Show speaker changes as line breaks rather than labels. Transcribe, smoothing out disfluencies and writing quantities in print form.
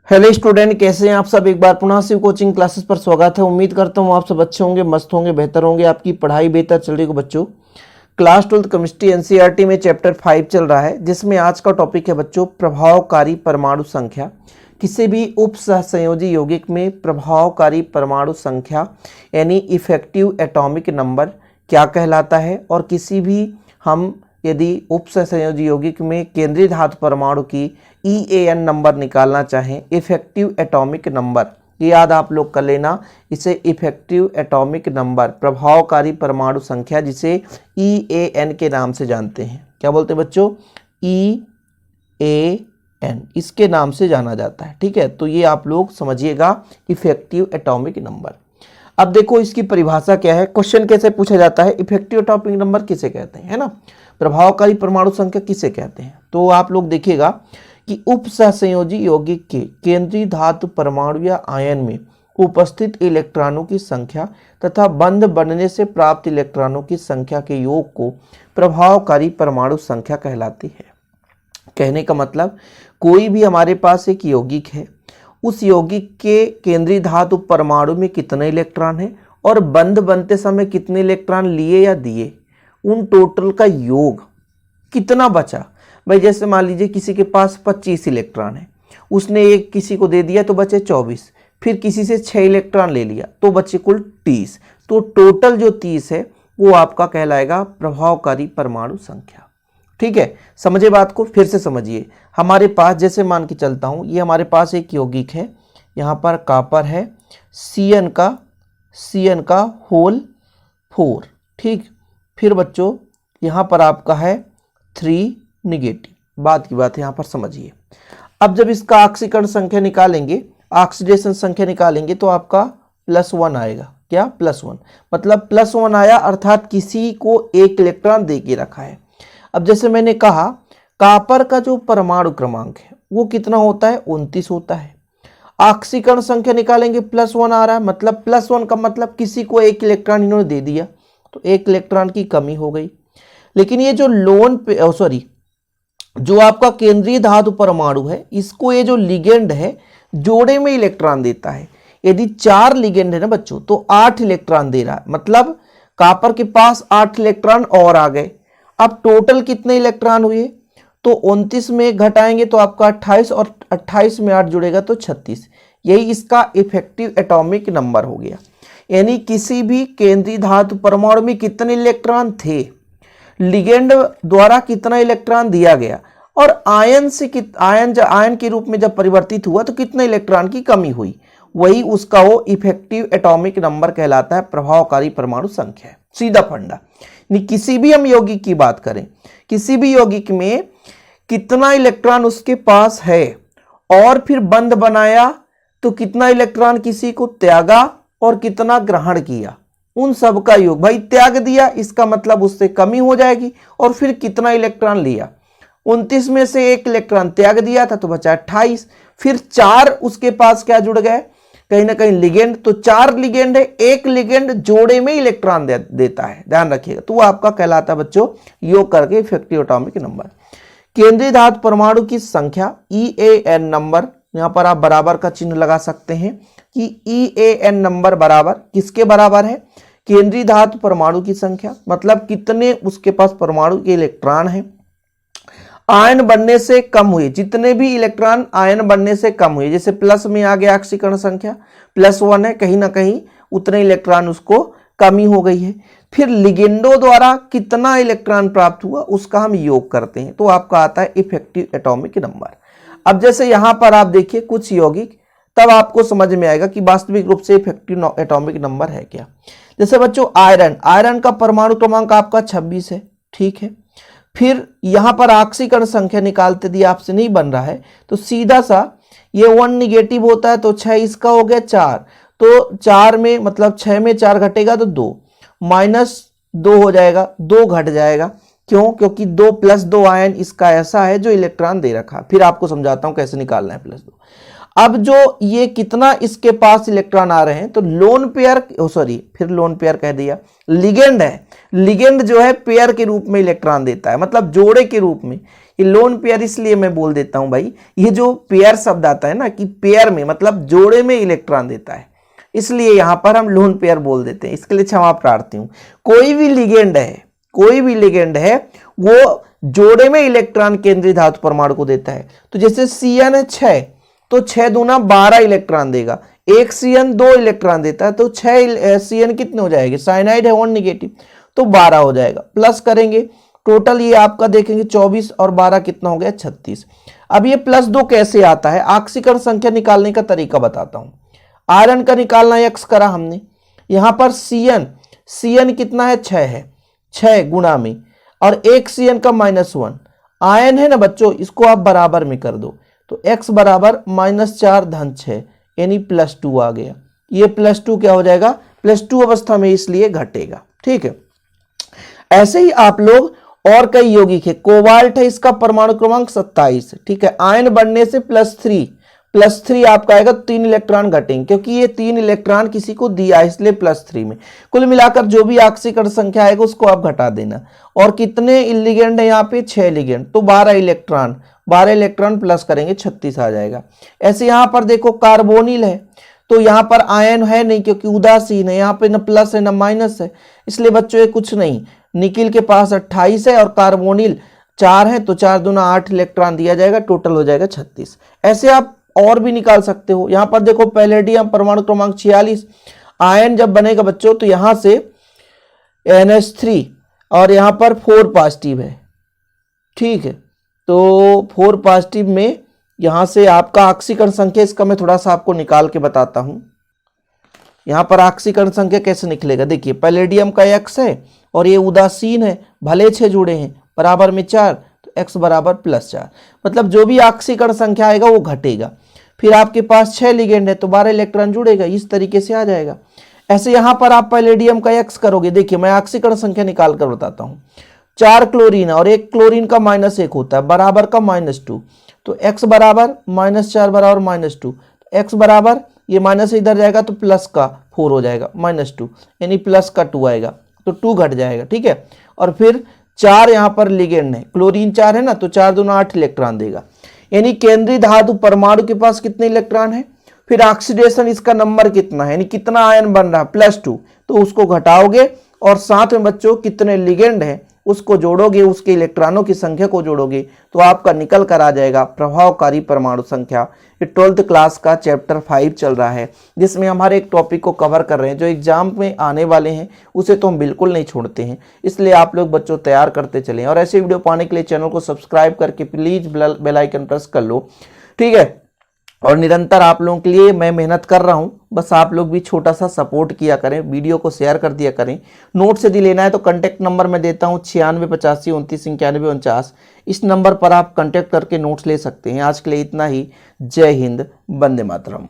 Hello student, कैसे हैं आप सब। एक बार पुनः शिव कोचिंग क्लासेस पर स्वागत है। उम्मीद करता हूँ आप सब अच्छे होंगे, मस्त होंगे, बेहतर होंगे, आपकी पढ़ाई बेहतर चल रही हो। बच्चों, क्लास 12 केमिस्ट्री एनसीईआरटी में चैप्टर 5 चल रहा है, जिसमें आज का टॉपिक है बच्चों प्रभावकारी परमाणु संख्या। किसी भी उप सहसंयोजी यौगिक में प्रभावकारी परमाणु संख्या यानी इफेक्टिव एटॉमिक नंबर क्या कहलाता है, और किसी भी हम यदि उप सहसंयोजी यौगिक में केंद्रीय धातु परमाणु की EAN नंबर निकालना चाहें, इफेक्टिव एटॉमिक नंबर, ये याद आप लोग कर लेना, इसे इफेक्टिव एटॉमिक नंबर प्रभावकारी परमाणु संख्या जिसे EAN के नाम से जानते हैं। क्या बोलते हैं बच्चों? EAN, इसके नाम से जाना जाता है। ठीक है, तो ये आप लोग समझिएगा, इफेक्टिव एटॉमिक नंबर। अब देखो इसकी परिभाषा क्या है, क्वेश्चन कैसे पूछा जाता है, इफेक्टिव एटॉमिक नंबर किसे कहते हैं, है ना, प्रभावकारी परमाणु संख्या किसे कहते हैं। तो आप लोग देखिएगा कि उप सहसंयोजी यौगिक के केंद्रीय धातु परमाणु या आयन में उपस्थित इलेक्ट्रॉनों की संख्या तथा बंध बनने से प्राप्त इलेक्ट्रॉनों की संख्या के योग को प्रभावकारी परमाणु संख्या कहलाती है। कहने का मतलब, कोई भी हमारे पास एक यौगिक है, उस यौगिक के केंद्रीय धातु परमाणु में कितने इलेक्ट्रॉन हैं और बंध बनते समय कितने इलेक्ट्रॉन लिए या दिए, उन टोटल का योग कितना बचा। भाई जैसे मान लीजिए किसी के पास 25 इलेक्ट्रॉन है, उसने एक किसी को दे दिया तो बचे 24, फिर किसी से 6 इलेक्ट्रॉन ले लिया तो बचे कुल 30, तो टोटल जो 30 है वो आपका कहलाएगा प्रभावकारी परमाणु संख्या। ठीक है, समझे बात को, फिर से समझिए। हमारे पास जैसे मान के चलता हूँ, ये हमारे पास एक यौगिक है, यहाँ पर कॉपर है, CN का होल 4। ठीक, फिर बच्चों यहाँ पर आपका है 3 निगेटिव। बात की बात है, यहाँ पर समझिए। अब जब इसका ऑक्सीकरण संख्या निकालेंगे, ऑक्सीडेशन संख्या निकालेंगे, तो आपका +1 आएगा। क्या? +1, मतलब +1 आया, अर्थात किसी को एक इलेक्ट्रॉन दे के रखा है। अब जैसे मैंने कहा, कॉपर का जो परमाणु क्रमांक है वो कितना होता है? 29 होता है। ऑक्सीकरण संख्या निकालेंगे, +1 आ रहा है, मतलब +1 का मतलब किसी को एक इलेक्ट्रॉन इन्होंने दे दिया, तो एक इलेक्ट्रॉन की कमी हो गई। लेकिन ये जो जो आपका केंद्रीय धातु परमाणु है, इसको ये जो लिगेंड है जोड़े में इलेक्ट्रॉन देता है। यदि 4 लिगेंड है ना बच्चों, तो 8 इलेक्ट्रॉन दे रहा है, मतलब कॉपर के पास 8 इलेक्ट्रॉन और आ गए। अब टोटल कितने इलेक्ट्रॉन हुए? तो 29 में घटाएंगे तो आपका 28, और 28 में 8 जुड़ेगा तो 36। यही इसका इफेक्टिव एटॉमिक नंबर हो गया। यानी किसी भी केंद्रीय धातु परमाणु में कितने इलेक्ट्रॉन थे, लिगेंड द्वारा कितना इलेक्ट्रॉन दिया गया, और आयन के रूप में जब परिवर्तित हुआ तो कितने इलेक्ट्रॉन की कमी हुई, वही उसका वो इफेक्टिव एटॉमिक नंबर कहलाता है, प्रभावकारी परमाणु संख्या है। सीधा फंडा। किसी भी हम यौगिक की बात करें, किसी भी यौगिक में कितना इलेक्ट्रॉन उसके पास है और फिर बंध बनाया तो कितना इलेक्ट्रॉन किसी को त्यागा और कितना ग्रहण किया, उन सब का योग। भाई त्याग दिया, इसका मतलब उससे कमी हो जाएगी, और फिर कितना इलेक्ट्रॉन लिया, 29 में से एक इलेक्ट्रॉन त्याग दिया था तो बचा 28, फिर 4 उसके पास क्या जुड़ गए, कहीं ना कहीं लिगेंड, तो 4 लिगेंड है, एक लिगेंड जोड़े में इलेक्ट्रॉन देता है, ध्यान रखिएगा। तो वो आपका कहलाता है बच्चों योग करके इफेक्टिव एटॉमिक नंबर। केंद्रीय धातु परमाणु की संख्या EAN नंबर, यहां पर आप बराबर का चिन्ह लगा सकते हैं कि EAN नंबर बराबर किसके बराबर है? केंद्रीय धातु परमाणु की संख्या, मतलब कितने उसके पास परमाणु के इलेक्ट्रॉन हैं, आयन बनने से कम हुए, जितने भी इलेक्ट्रॉन आयन बनने से कम हुए, जैसे प्लस में आ गया ऑक्सीकरण संख्या, +1 है, कहीं ना कहीं उतने इलेक्ट्रॉन उसको कमी हो गई है। फिर लिगेंडो द्वारा कितना इलेक्ट्रॉन प्राप्त हुआ, उसका हम योग करते हैं, तो आपका आता है इफेक्टिव एटॉमिक नंबर। अब जैसे यहां पर आप देखिए कुछ यौगिक, तब आपको समझ में आएगा कि वास्तविक रूप से इफेक्टिव एटॉमिक नंबर है क्या। जैसे बच्चों आयरन का परमाणु क्रमांक आपका 26 है। ठीक है, फिर यहां पर ऑक्सीकरण संख्या निकालते दिए, आपसे नहीं बन रहा है, तो सीधा सा ये 1 निगेटिव होता है, तो 6 इसका हो गया 4, तो 4 में मतलब 6 में 4 घटेगा तो 2, -2 हो जाएगा, 2 घट जाएगा। क्यों? क्योंकि 2 + 2 आयन इसका ऐसा है जो इलेक्ट्रॉन दे रखा। फिर आपको समझाता हूं कैसे निकालना है +2। अब जो ये कितना इसके पास इलेक्ट्रॉन आ रहे हैं, तो लोन पेयर, फिर लोन पेयर कह दिया, लिगेंड है, लिगेंड जो है पेयर के रूप में इलेक्ट्रॉन देता है, मतलब जोड़े के रूप में। ये लोन पेयर इसलिए मैं बोल देता हूं भाई, ये जो पेयर शब्द आता है ना कि पेयर में मतलब जोड़े में इलेक्ट्रॉन देता है, इसलिए यहां पर हम लोन पेयर बोल देते हैं। इसके लिए क्षमा प्रार्थी हूं। कोई भी लिगेंड है वो जोड़े में इलेक्ट्रॉन केंद्रीय धातु परमाणु को देता है। तो जैसे Cn है 6, तो 6 दूना 12 इलेक्ट्रॉन देगा। एक Cn 2 इलेक्ट्रॉन देता है, तो 6 Cn कितने हो जाएंगे, साइनाइड है 1 नेगेटिव, तो 12 हो जाएगा। प्लस करेंगे, टोटल ये आपका देखेंगे 24 और 12 कितना हो गया 36। अब ये +2 कैसे आता है, ऑक्सीकरण संख्या निकालने का तरीका बताता हूं। आयरन का निकालना x करा हमने, यहां पर Cn कितना है 6 है, 6 गुणा में, और एक Cn का -1 आयन है ना बच्चों, इसको आप बराबर में कर दो, तो x बराबर -4 धन 6 यानी +2 आ गया। ये +2 क्या हो जाएगा, +2 अवस्था में इसलिए घटेगा। ठीक है, ऐसे ही आप लोग और कई यौगिक है। कोबाल्ट है, इसका परमाणु क्रमांक 27 है। ठीक है, आयन बढ़ने से +3 आपका आएगा, 3 इलेक्ट्रॉन घटेंगे क्योंकि ये 3 इलेक्ट्रॉन किसी को दिया है, इसलिए +3 में। कुल मिलाकर जो भी ऑक्सीकरण संख्या आएगा उसको आप घटा देना। और कितने लिगेंड है यहाँ पे, 6 लिगेंड, तो 12 इलेक्ट्रॉन प्लस करेंगे 36 आ जाएगा। ऐसे यहाँ पर देखो कार्बोनिल है, तो यहाँ पर आयन है नहीं क्योंकि उदासीन है, यहाँ पे न प्लस है न माइनस है, इसलिए बच्चों ये कुछ नहीं। निकिल के पास 28 है और कार्बोनिल 4 है, तो 4 दूना 8 इलेक्ट्रॉन दिया जाएगा, टोटल हो जाएगा 36। ऐसे आप और भी निकाल सकते हो। यहाँ पर देखो पैलेडियम परमाणु क्रमांक 46, आयन जब बनेगा बच्चों तो यहाँ से NH3 और यहाँ पर 4 पॉजिटिव है। ठीक है, तो 4 पॉजिटिव में यहाँ से आपका ऑक्सीकरण संख्या, इसका मैं थोड़ा सा आपको निकाल के बताता हूँ। यहाँ पर ऑक्सीकरण संख्या कैसे निकलेगा, देखिए पैलेडियम का x है और ये उदासीन है, भले 6 जुड़े हैं, बराबर में 4, तो x बराबर +4, मतलब जो भी ऑक्सीकरण संख्या आएगा वो घटेगा। फिर आपके पास 6 लिगेंड है तो 12 इलेक्ट्रॉन जुड़ेगा, इस तरीके से आ जाएगा। ऐसे यहाँ पर आप पैलेडियम का x करोगे, देखिए मैं ऑक्सीकरण संख्या निकाल कर बताता हूँ। 4 क्लोरीन और एक क्लोरीन का -1 होता है, बराबर का -2, तो x बराबर -4 बराबर -2, x बराबर ये माइनस इधर जाएगा तो प्लस का 4 हो जाएगा, -2 यानी प्लस का 2 आएगा, तो 2 घट जाएगा। ठीक है, और फिर 4 यहाँ पर लिगेंड है, क्लोरीन 4 है ना, तो 4 दूना 8 इलेक्ट्रॉन देगा, यानी केंद्रीय धातु परमाणु के पास कितने इलेक्ट्रॉन है। फिर ऑक्सीडेशन इसका नंबर कितना है, यानी कितना आयन बन रहा है, +2, तो उसको घटाओगे और साथ में बच्चों कितने लिगेंड है उसको जोड़ोगे, उसके इलेक्ट्रॉनों की संख्या को जोड़ोगे, तो आपका निकल कर आ जाएगा प्रभावकारी परमाणु संख्या। ये 12th क्लास का चैप्टर 5 चल रहा है, जिसमें हम हर एक टॉपिक को कवर कर रहे हैं जो एग्जाम में आने वाले हैं, उसे तो हम बिल्कुल नहीं छोड़ते हैं। इसलिए आप लोग बच्चों तैयार करते चलें, और ऐसे वीडियो पाने के लिए चैनल को सब्सक्राइब करके प्लीज बेल आइकन प्रेस कर लो। ठीक है, और निरंतर आप लोगों के लिए मैं मेहनत कर रहा हूं, बस आप लोग भी छोटा सा सपोर्ट किया करें, वीडियो को शेयर कर दिया करें। नोट्स यदि लेना है तो कांटेक्ट नंबर मैं देता हूं 9685 29 91 49, इस नंबर पर आप कांटेक्ट करके नोट्स ले सकते हैं। आज के लिए इतना ही। जय हिंद, वंदे मातरम।